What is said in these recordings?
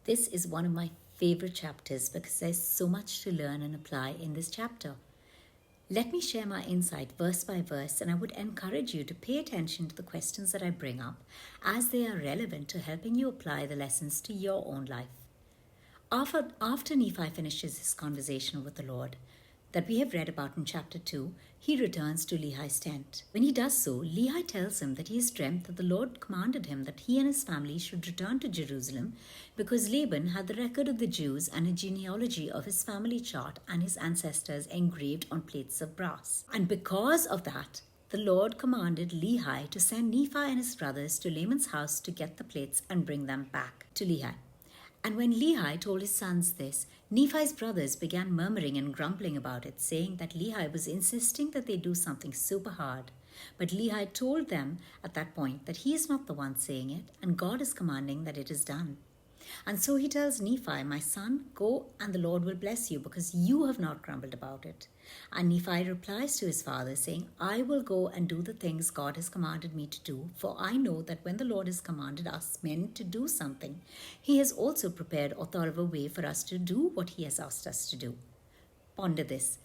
This is one of my favorite chapters because there's so much to learn and apply in this chapter. Let me share my insight verse by verse, and I would encourage you to pay attention to the questions that I bring up as they are relevant to helping you apply the lessons to your own life. After Nephi finishes his conversation with the Lord that we have read about in chapter 2, he returns to Lehi's tent. When he does so, Lehi tells him that he has dreamt that the Lord commanded him that he and his family should return to Jerusalem because Laban had the record of the Jews and a genealogy of his family chart and his ancestors engraved on plates of brass. And because of that, the Lord commanded Lehi to send Nephi and his brothers to Laman's house to get the plates and bring them back to Lehi. And when Lehi told his sons this, Nephi's brothers began murmuring and grumbling about it, saying that Lehi was insisting that they do something super hard. But Lehi told them at that point that he is not the one saying it, and God is commanding that it is done. And so he tells Nephi, "My son, go and the Lord will bless you because you have not grumbled about it." And Nephi replies to his father saying, "I will go and do the things God has commanded me to do, for I know that when the Lord has commanded us men to do something, he has also prepared or thought of a way for us to do what he has asked us to do." Ponder this.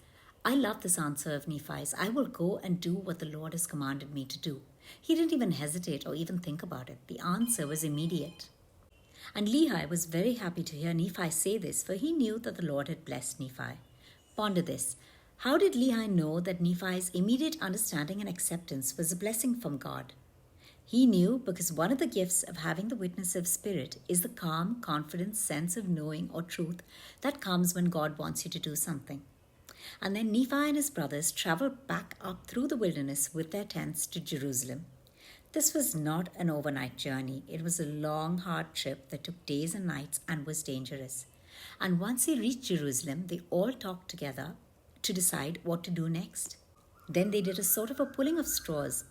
I love this answer of Nephi's. I will go and do what the Lord has commanded me to do. He didn't even hesitate or even think about it. The answer was immediate. And Lehi was very happy to hear Nephi say this, for he knew that the Lord had blessed Nephi. Ponder this. How did Lehi know that Nephi's immediate understanding and acceptance was a blessing from God? He knew because one of the gifts of having the witness of spirit is the calm, confident sense of knowing or truth that comes when God wants you to do something. And then Nephi and his brothers traveled back up through the wilderness with their tents to Jerusalem. This was not an overnight journey. It was a long, hard trip that took days and nights and was dangerous. And once they reached Jerusalem, they all talked together to decide what to do next. Then they did a sort of a pulling of straws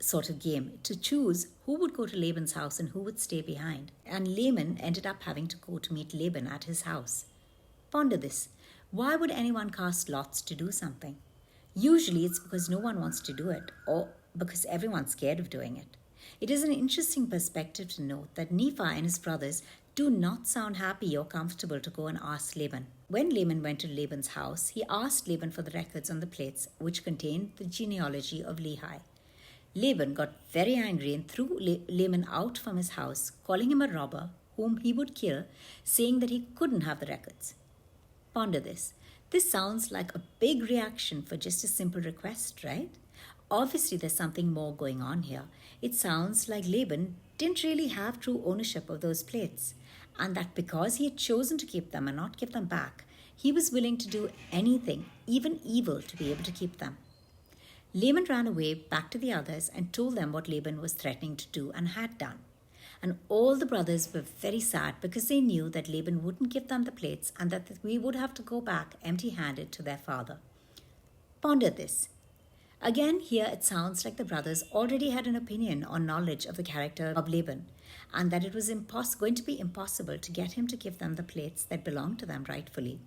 sort of game to choose who would go to Laban's house and who would stay behind. And Laman ended up having to go to meet Laban at his house. Ponder this. Why would anyone cast lots to do something? Usually it's because no one wants to do it, or because everyone's scared of doing it. It is an interesting perspective to note that Nephi and his brothers do not sound happy or comfortable to go and ask Laban. When Laman went to Laban's house, he asked Laban for the records on the plates which contained the genealogy of Lehi. Laban got very angry and threw Laman out from his house, calling him a robber whom he would kill, saying that he couldn't have the records. Ponder this. This sounds like a big reaction for just a simple request, right? Obviously, there's something more going on here. It sounds like Laban didn't really have true ownership of those plates, and that because he had chosen to keep them and not give them back, he was willing to do anything, even evil, to be able to keep them. Laman ran away back to the others and told them what Laban was threatening to do and had done. And all the brothers were very sad because they knew that Laban wouldn't give them the plates and that we would have to go back empty-handed to their father. Ponder this. Again, here it sounds like the brothers already had an opinion or knowledge of the character of Laban, and that it was going to be impossible to get him to give them the plates that belonged to them rightfully.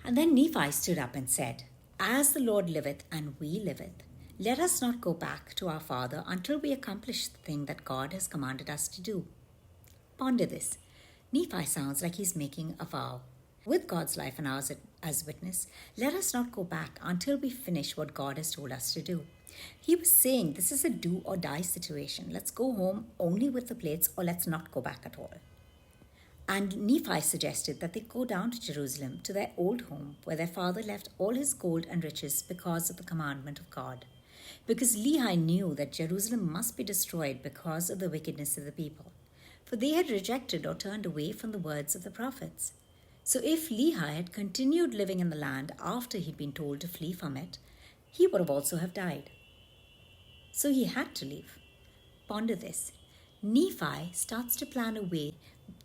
And then Nephi stood up and said, "As the Lord liveth and we liveth, let us not go back to our father until we accomplish the thing that God has commanded us to do." Ponder this. Nephi sounds like he's making a vow. With God's life and ours as witness, let us not go back until we finish what God has told us to do. He was saying this is a do or die situation. Let's go home only with the plates, or let's not go back at all. And Nephi suggested that they go down to Jerusalem, to their old home, where their father left all his gold and riches because of the commandment of God. Because Lehi knew that Jerusalem must be destroyed because of the wickedness of the people, for they had rejected or turned away from the words of the prophets. So if Lehi had continued living in the land after he'd been told to flee from it, he would have also have died. So he had to leave. Ponder this. Nephi starts to plan a way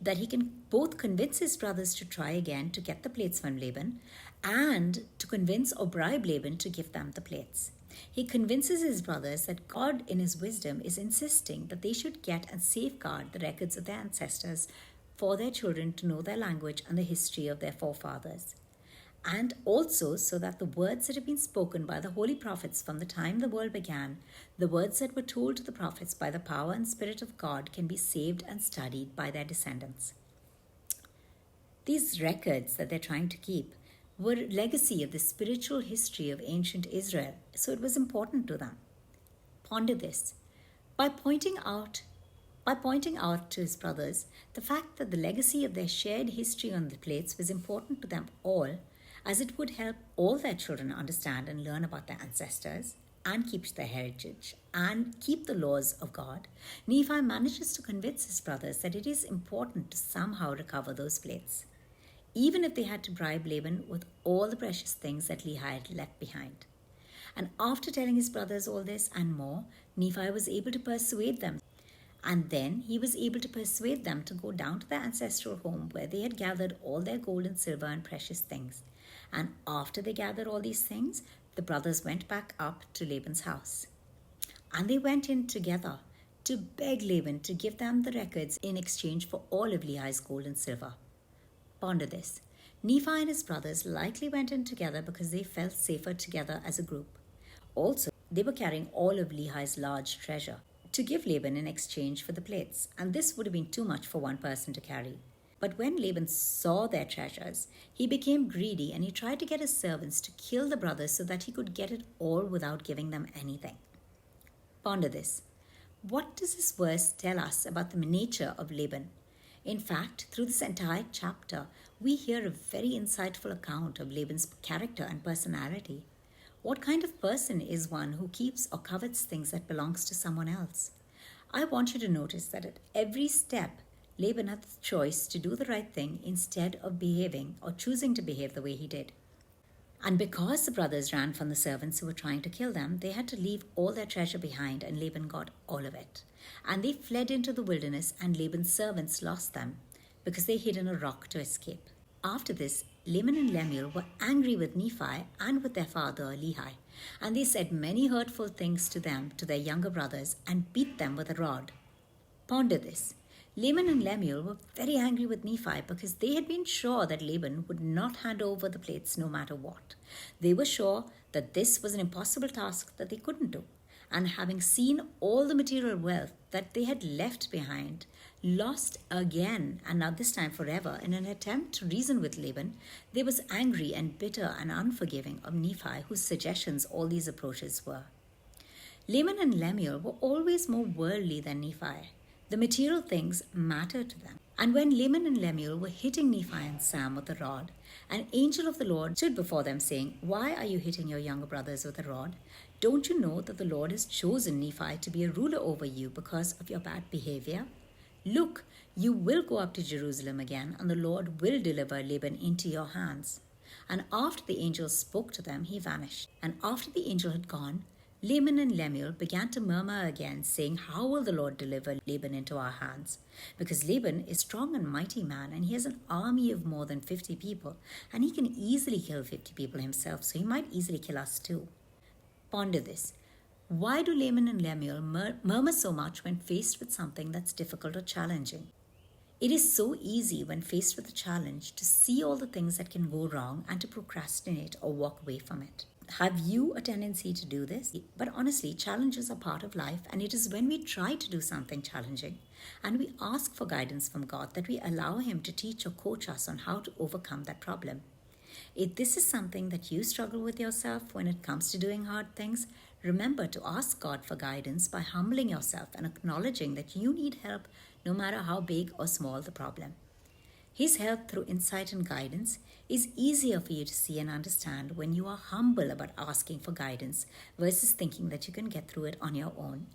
that he can both convince his brothers to try again to get the plates from Laban and to convince or bribe Laban to give them the plates. He convinces his brothers that God in his wisdom is insisting that they should get and safeguard the records of their ancestors for their children to know their language and the history of their forefathers. And also so that the words that have been spoken by the holy prophets from the time the world began, the words that were told to the prophets by the power and spirit of God, can be saved and studied by their descendants. These records that they're trying to keep were a legacy of the spiritual history of ancient Israel, so it was important to them. Ponder this. By pointing out to his brothers the fact that the legacy of their shared history on the plates was important to them all, as it would help all their children understand and learn about their ancestors and keep their heritage and keep the laws of God, Nephi manages to convince his brothers that it is important to somehow recover those plates, even if they had to bribe Laban with all the precious things that Lehi had left behind. And after telling his brothers all this and more, Nephi was able to persuade them. And then he was able to persuade them to go down to their ancestral home where they had gathered all their gold and silver and precious things. And after they gathered all these things, the brothers went back up to Laban's house. And they went in together to beg Laban to give them the records in exchange for all of Lehi's gold and silver. Ponder this. Nephi and his brothers likely went in together because they felt safer together as a group. Also, they were carrying all of Lehi's large treasure to give Laban in exchange for the plates, and this would have been too much for one person to carry. But when Laban saw their treasures, he became greedy and he tried to get his servants to kill the brothers so that he could get it all without giving them anything. Ponder this. What does this verse tell us about the nature of Laban? In fact, through this entire chapter, we hear a very insightful account of Laban's character and personality. What kind of person is one who keeps or covets things that belongs to someone else? I want you to notice that at every step, Laban had the choice to do the right thing instead of behaving or choosing to behave the way he did. And because the brothers ran from the servants who were trying to kill them, they had to leave all their treasure behind, and Laban got all of it. And they fled into the wilderness, and Laban's servants lost them because they hid in a rock to escape. After this, Laman and Lemuel were angry with Nephi and with their father Lehi, and they said many hurtful things to them, to their younger brothers, and beat them with a rod. Ponder this. Laman and Lemuel were very angry with Nephi because they had been sure that Laban would not hand over the plates no matter what. They were sure that this was an impossible task that they couldn't do. And having seen all the material wealth that they had left behind, lost again, and now this time forever, in an attempt to reason with Laban, they was angry and bitter and unforgiving of Nephi, whose suggestions all these approaches were. Laman and Lemuel were always more worldly than Nephi. The material things mattered to them. And when Laman and Lemuel were hitting Nephi and Sam with a rod, an angel of the Lord stood before them, saying, "Why are you hitting your younger brothers with a rod? Don't you know that the Lord has chosen Nephi to be a ruler over you because of your bad behavior? Look, you will go up to Jerusalem again, and the Lord will deliver Laban into your hands." And after the angel spoke to them, he vanished. And after the angel had gone, Laman and Lemuel began to murmur again, saying, "How will the Lord deliver Laban into our hands? Because Laban is a strong and mighty man, and he has an army of more than 50 people, and he can easily kill 50 people himself, so he might easily kill us too." Ponder this. Why do Laman and Lemuel murmur so much when faced with something that's difficult or challenging? It is so easy when faced with a challenge to see all the things that can go wrong and to procrastinate or walk away from it. Have you a tendency to do this? But honestly, challenges are part of life, and it is when we try to do something challenging and we ask for guidance from God that we allow Him to teach or coach us on how to overcome that problem. If this is something that you struggle with yourself when it comes to doing hard things, remember to ask God for guidance by humbling yourself and acknowledging that you need help no matter how big or small the problem. His help through insight and guidance is easier for you to see and understand when you are humble about asking for guidance versus thinking that you can get through it on your own.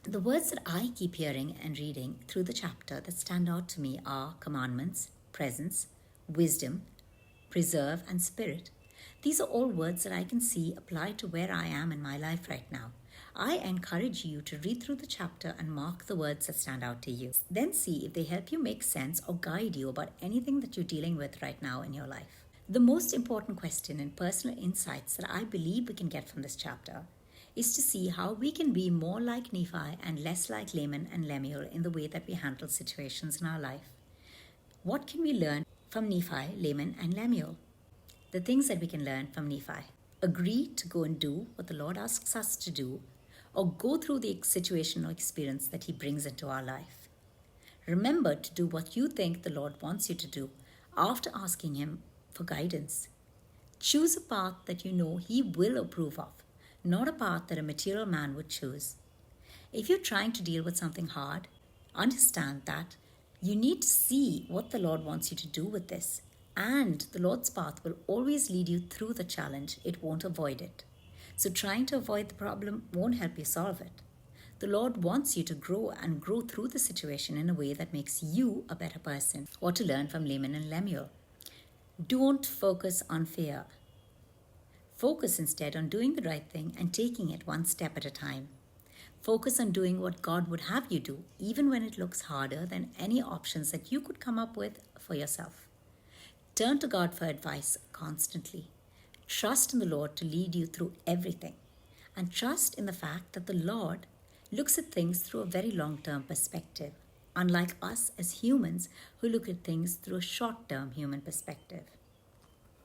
The words that I keep hearing and reading through the chapter that stand out to me are commandments, presence, wisdom, preserve, and spirit. These are all words that I can see apply to where I am in my life right now. I encourage you to read through the chapter and mark the words that stand out to you. Then see if they help you make sense or guide you about anything that you're dealing with right now in your life. The most important question and personal insights that I believe we can get from this chapter is to see how we can be more like Nephi and less like Laman and Lemuel in the way that we handle situations in our life. What can we learn from Nephi, Laman, and Lemuel? The things that we can learn from Nephi: agree to go and do what the Lord asks us to do, or go through the situation or experience that He brings into our life. Remember to do what you think the Lord wants you to do, after asking Him for guidance. Choose a path that you know He will approve of, not a path that a material man would choose. If you're trying to deal with something hard, understand that you need to see what the Lord wants you to do with this, and the Lord's path will always lead you through the challenge, it won't avoid it. So trying to avoid the problem won't help you solve it. The Lord wants you to grow and grow through the situation in a way that makes you a better person. Or to learn from Laman and Lemuel. Don't focus on fear. Focus instead on doing the right thing and taking it one step at a time. Focus on doing what God would have you do, even when it looks harder than any options that you could come up with for yourself. Turn to God for advice constantly. Trust in the Lord to lead you through everything. And trust in the fact that the Lord looks at things through a very long-term perspective, unlike us as humans who look at things through a short-term human perspective.